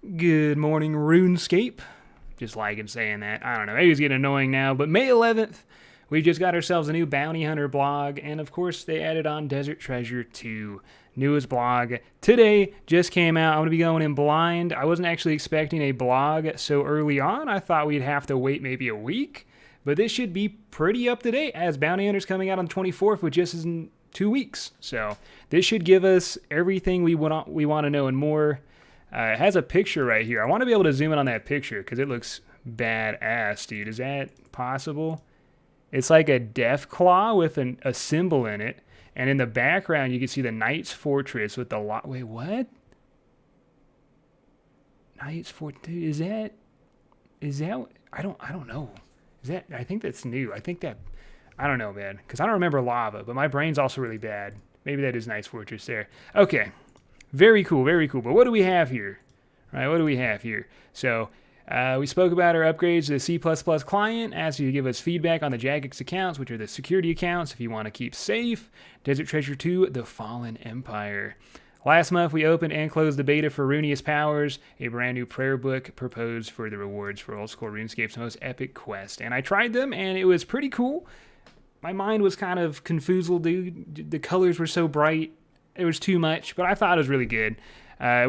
Good morning, Runescape. Just liking saying that. I don't know. Maybe it's getting annoying now, but May 11th, we just got ourselves a new Bounty Hunter blog, and of course, they added on Desert Treasure 2. Newest blog today just came out. I'm going to be going in blind. I wasn't actually expecting a blog so early on. I thought we'd have to wait maybe a week, but this should be pretty up to date as Bounty Hunter's coming out on the 24th, which just isn't 2 weeks. So this should give us everything we want to know and more. It has a picture right here. I want to be able to zoom in on that picture because it looks badass, dude. Is that possible? It's like a death claw with a symbol in it. And in the background, you can see the Knight's Fortress with the lot. Wait, what? Knight's Fortress. Is that, I don't know. Is that, I think that's new. I don't know, man. Because I don't remember lava, but my brain's also really bad. Maybe that is Knight's Fortress there. Okay. Very cool, very cool. But what do we have here? All right, what do we have here? So we spoke about our upgrades to the C++ client, asked you to give us feedback on the Jagex accounts, which are the security accounts if you want to keep safe. Desert Treasure 2, The Fallen Empire. Last month, we opened and closed the beta for Runious Powers, a brand new prayer book proposed for the rewards for Oldschool Runescape's most epic quest. And I tried them, and it was pretty cool. My mind was kind of confoozled, dude. The colors were so bright. It was too much, but I thought it was really good.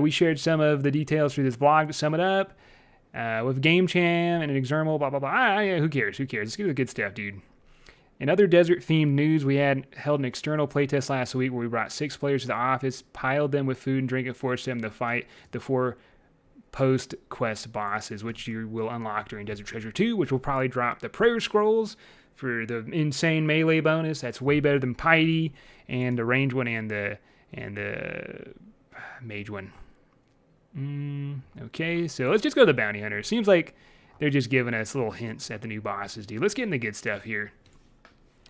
We shared some of the details through this blog to sum it up. With GameCham and an Exermal, blah, blah, blah. Who cares? Let's get the good stuff, dude. In other desert-themed news, we had held an external playtest last week where we brought 6 players to the office, piled them with food and drink, and forced them to fight the 4 post-quest bosses, which you will unlock during Desert Treasure 2, which will probably drop the prayer scrolls for the insane melee bonus. That's way better than Piety and the range one and the mage one. Okay, so let's just go to the Bounty Hunter. Seems like they're just giving us little hints at the new bosses, dude. Let's get in the good stuff here.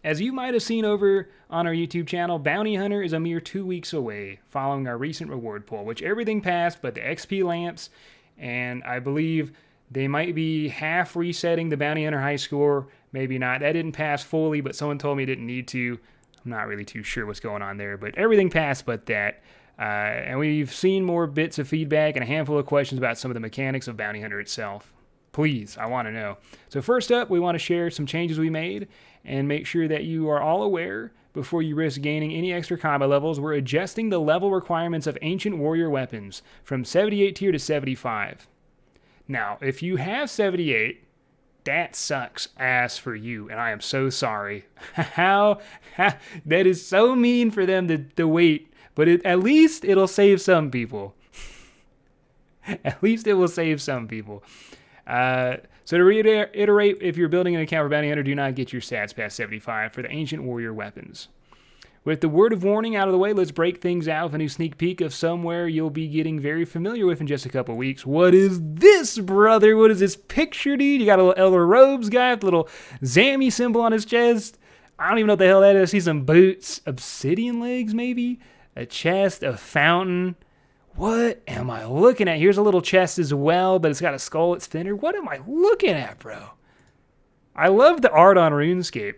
As you might have seen over on our YouTube channel, Bounty Hunter is a mere 2 weeks away following our recent reward poll, which everything passed but the XP lamps, and I believe they might be half resetting the Bounty Hunter high score, maybe not. That didn't pass fully, but someone told me it didn't need to. I'm not really too sure what's going on there, but everything passed but that. And we've seen more bits of feedback and a handful of questions about some of the mechanics of Bounty Hunter itself. Please, I want to know. So first up, we want to share some changes we made and make sure that you are all aware before you risk gaining any extra combat levels. We're adjusting the level requirements of Ancient Warrior weapons from 78 tier to 75. Now, if you have 78, that sucks ass for you, and I am so sorry. That is so mean for them to wait, but at least it'll save some people. At least it will save some people. So to reiterate, if you're building an account for Bounty Hunter, do not get your stats past 75 for the Ancient Warrior weapons. With the word of warning out of the way, let's break things out with a new sneak peek of somewhere you'll be getting very familiar with in just a couple weeks. What is this, brother? What is this picture, dude? You got a little Elder Robes guy with a little Zammy symbol on his chest. I don't even know what the hell that is. I see some boots, obsidian legs maybe, a chest, a fountain. What am I looking at? Here's a little chest as well, but it's got a skull. It's thinner. What am I looking at, bro? I love the art on RuneScape.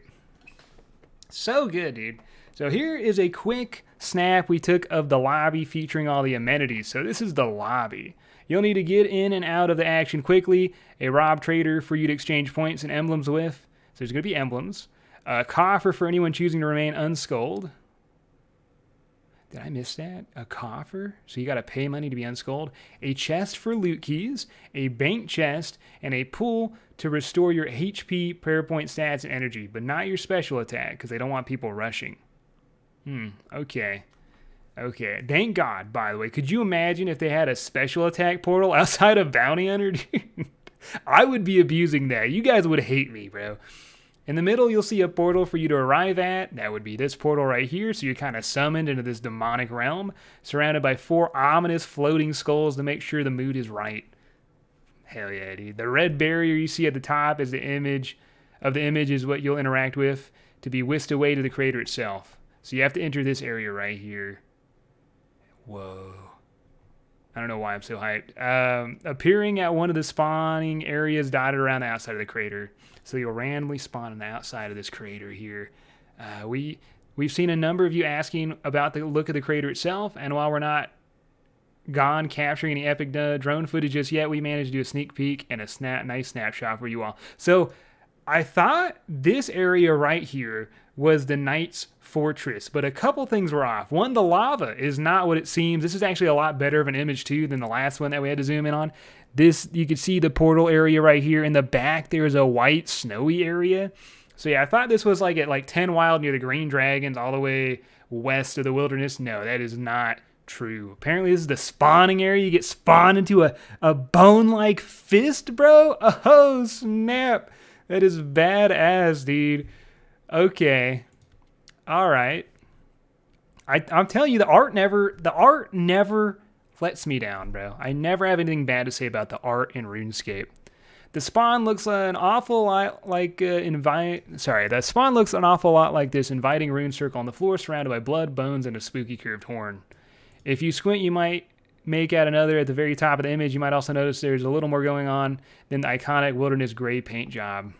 So good, dude. So here is a quick snap we took of the lobby featuring all the amenities. So this is the lobby. You'll need to get in and out of the action quickly. A rob trader for you to exchange points and emblems with. So there's going to be emblems. A coffer for anyone choosing to remain unskulled. Did I miss that? A coffer? So you got to pay money to be unskulled. A chest for loot keys. A bank chest. And a pool to restore your HP, prayer point stats, and energy. But not your special attack because they don't want people rushing. Okay. Thank God, by the way. Could you imagine if they had a special attack portal outside of Bounty Hunter? I would be abusing that. You guys would hate me, bro. In the middle, you'll see a portal for you to arrive at. That would be this portal right here. So you're kind of summoned into this demonic realm, surrounded by 4 ominous floating skulls to make sure the mood is right. Hell yeah, dude. The red barrier you see at the top is the image is what you'll interact with to be whisked away to the crater itself. So you have to enter this area right here. Whoa. I don't know why I'm so hyped. Appearing at one of the spawning areas dotted around the outside of the crater. So you'll randomly spawn on the outside of this crater here. We've seen a number of you asking about the look of the crater itself, and while we're not gone capturing any epic drone footage just yet. We managed to do a sneak peek and a nice snapshot for you all. So I thought this area right here was the Knight's Fortress, but a couple things were off. One, the lava is not what it seems. This is actually a lot better of an image too than the last one that we had to zoom in on. This, you could see the portal area right here. In the back, there's a white snowy area. So yeah, I thought this was like at like 10 Wild near the Green Dragons all the way west of the wilderness. No, that is not true. Apparently this is the spawning area. You get spawned into a bone-like fist, bro. Oh, snap. That is badass, dude. Okay. All right. I'm telling you, the art never lets me down, bro. I never have anything bad to say about the art in RuneScape. The spawn looks an awful lot like the spawn looks an awful lot like this inviting rune circle on the floor, surrounded by blood, bones, and a spooky curved horn. If you squint, you might make out another at the very top of the image. You might also notice there's a little more going on than the iconic wilderness gray paint job.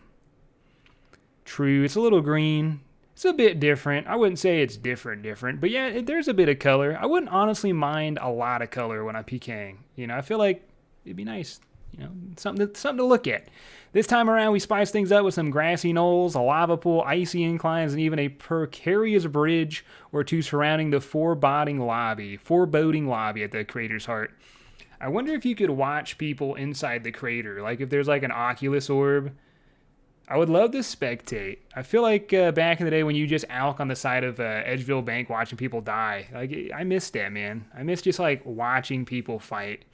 True, it's a little green. It's a bit different. I wouldn't say it's different, but yeah, there's a bit of color. I wouldn't honestly mind a lot of color when I'm PKing. You know, I feel like it'd be nice. You know, something to look at. This time around, we spiced things up with some grassy knolls, a lava pool, icy inclines, and even a precarious bridge or two surrounding the foreboding lobby at the crater's heart. I wonder if you could watch people inside the crater, like if there's like an Oculus orb. I would love to spectate. I feel like back in the day when you just alk on the side of Edgeville Bank watching people die. Like, I miss that, man. I miss just like watching people fight.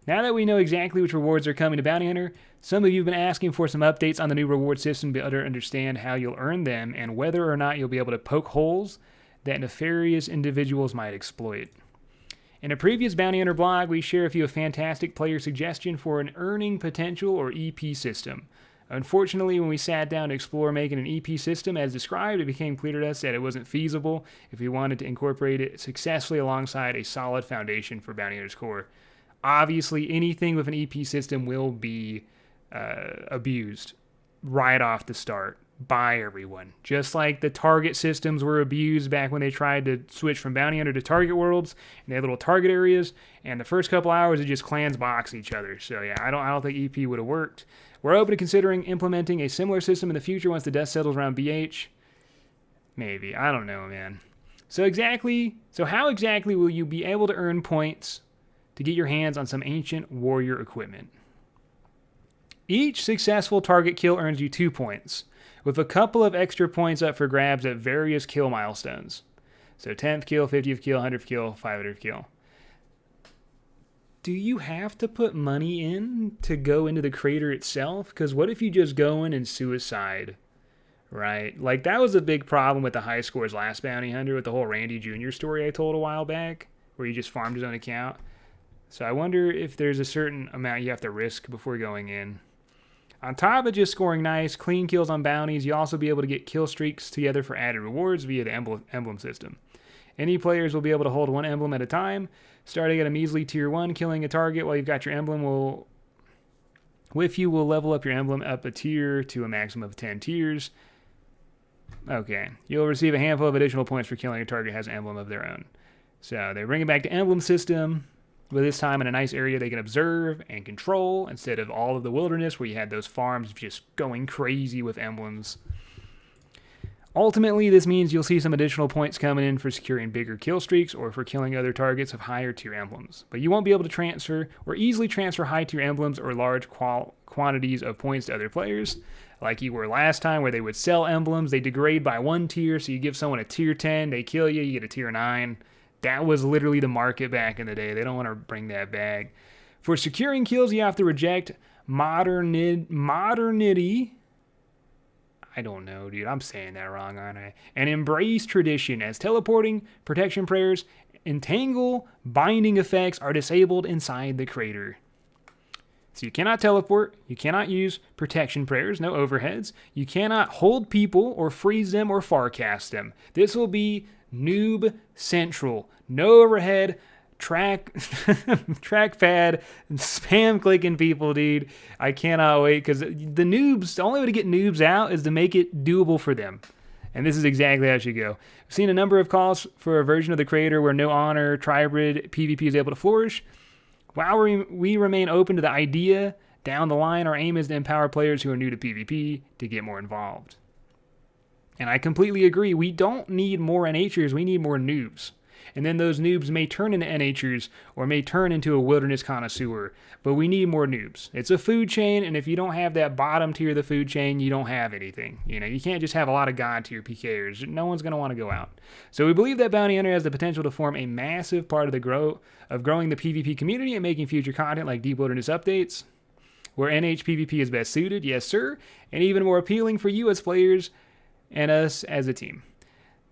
Now that we know exactly which rewards are coming to Bounty Hunter, some of you have been asking for some updates on the new reward system to better understand how you'll earn them and whether or not you'll be able to poke holes that nefarious individuals might exploit. In a previous Bounty Hunter blog, we share a few fantastic player suggestions for an earning potential or EP system. Unfortunately, when we sat down to explore making an EP system as described, it became clear to us that it wasn't feasible if we wanted to incorporate it successfully alongside a solid foundation for Bounty Hunter's core. Obviously, anything with an EP system will be abused right off the start by everyone. Just like the target systems were abused back when they tried to switch from Bounty Hunter to target worlds, and they had little target areas, and the first couple hours it just clans box each other. So yeah, I don't think EP would have worked. We're open to considering implementing a similar system in the future once the dust settles around BH. Maybe. I don't know, man. So how exactly will you be able to earn points to get your hands on some ancient warrior equipment? Each successful target kill earns you 2 points, with a couple of extra points up for grabs at various kill milestones. So 10th kill, 50th kill, 100th kill, 500th kill. Do you have to put money in to go into the crater itself? Because what if you just go in and suicide, right? Like, that was a big problem with the high scores last Bounty Hunter with the whole Randy Jr. story I told a while back, where he just farmed his own account. So I wonder if there's a certain amount you have to risk before going in. On top of just scoring nice, clean kills on bounties, you'll also be able to get kill streaks together for added rewards via the emblem system. Any players will be able to hold one emblem at a time, starting at a measly tier 1, killing a target while you've got your emblem will level up your emblem up a tier to a maximum of 10 tiers. Okay, you'll receive a handful of additional points for killing a target that has an emblem of their own. So they bring it back to emblem system, but this time in a nice area they can observe and control instead of all of the wilderness where you had those farms just going crazy with emblems. Ultimately, this means you'll see some additional points coming in for securing bigger kill streaks or for killing other targets of higher tier emblems. But you won't be able to transfer or easily transfer high tier emblems or large quantities of points to other players, like you were last time where they would sell emblems. They degrade by 1 tier, so you give someone a tier 10, they kill you, you get a tier 9. That was literally the market back in the day. They don't want to bring that back. For securing kills, you have to reject modernity. I don't know, dude. I'm saying that wrong, aren't I? And embrace tradition, as teleporting, protection prayers, entangle, binding effects are disabled inside the crater. So you cannot teleport, you cannot use protection prayers, no overheads, you cannot hold people or freeze them or farcast them. This will be noob central. No overhead, trackpad, spam clicking people, dude. I cannot wait, because the only way to get noobs out is to make it doable for them. And this is exactly how it should go. I've seen a number of calls for a version of the Crator where no honor, tribrid, PvP is able to flourish. While we remain open to the idea, down the line, our aim is to empower players who are new to PvP to get more involved. And I completely agree. We don't need more NHers. We need more noobs. And then those noobs may turn into NHers or may turn into a wilderness connoisseur. But we need more noobs. It's a food chain, and if you don't have that bottom tier of the food chain, you don't have anything. You know, you can't just have a lot of god tier PKers. No one's going to want to go out. So we believe that Bounty Hunter has the potential to form a massive part of the growing the PvP community and making future content like Deep Wilderness updates, where NH PvP is best suited, yes sir, and even more appealing for you as players and us as a team.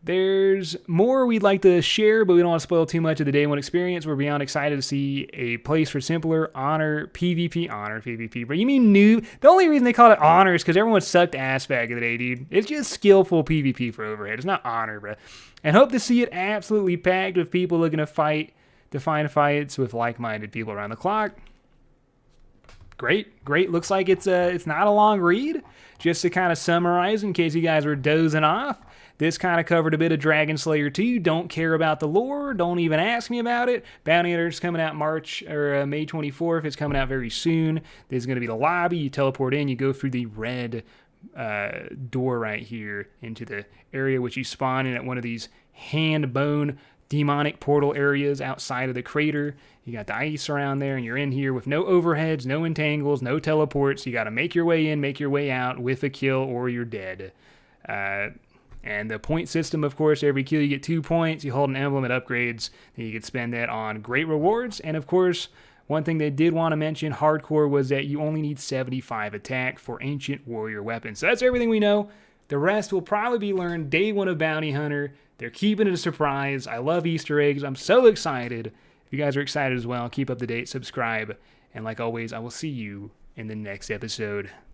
There's more we'd like to share, but we don't want to spoil too much of the day one experience. We're beyond excited to see a place for simpler honor PvP, but you mean noob? The only reason they call it honor is because everyone sucked ass back in the day, dude. It's just skillful PvP for overhead. It's not honor, bro. And hope to see it absolutely packed with people looking to find fights with like-minded people around the clock. Great. Looks like it's not a long read. Just to kind of summarize, in case you guys were dozing off, this kind of covered a bit of Dragon Slayer 2. Don't care about the lore. Don't even ask me about it. Bounty Hunter's coming out May 24th. It's coming out very soon. There's going to be the lobby. You teleport in. You go through the red door right here into the area which you spawn in at one of these hand bone demonic portal areas outside of the crater. You got the ice around there, and you're in here with no overheads, no entangles, no teleports. You got to make your way in, make your way out with a kill, or you're dead. And the point system, of course, every kill you get 2 points. You hold an emblem, it upgrades. Then you can spend that on great rewards. And of course, one thing they did want to mention, hardcore, was that you only need 75 attack for ancient warrior weapons. So that's everything we know. The rest will probably be learned day one of Bounty Hunter. They're keeping it a surprise. I love Easter eggs. I'm so excited. If you guys are excited as well, keep up to date, subscribe, and like always, I will see you in the next episode.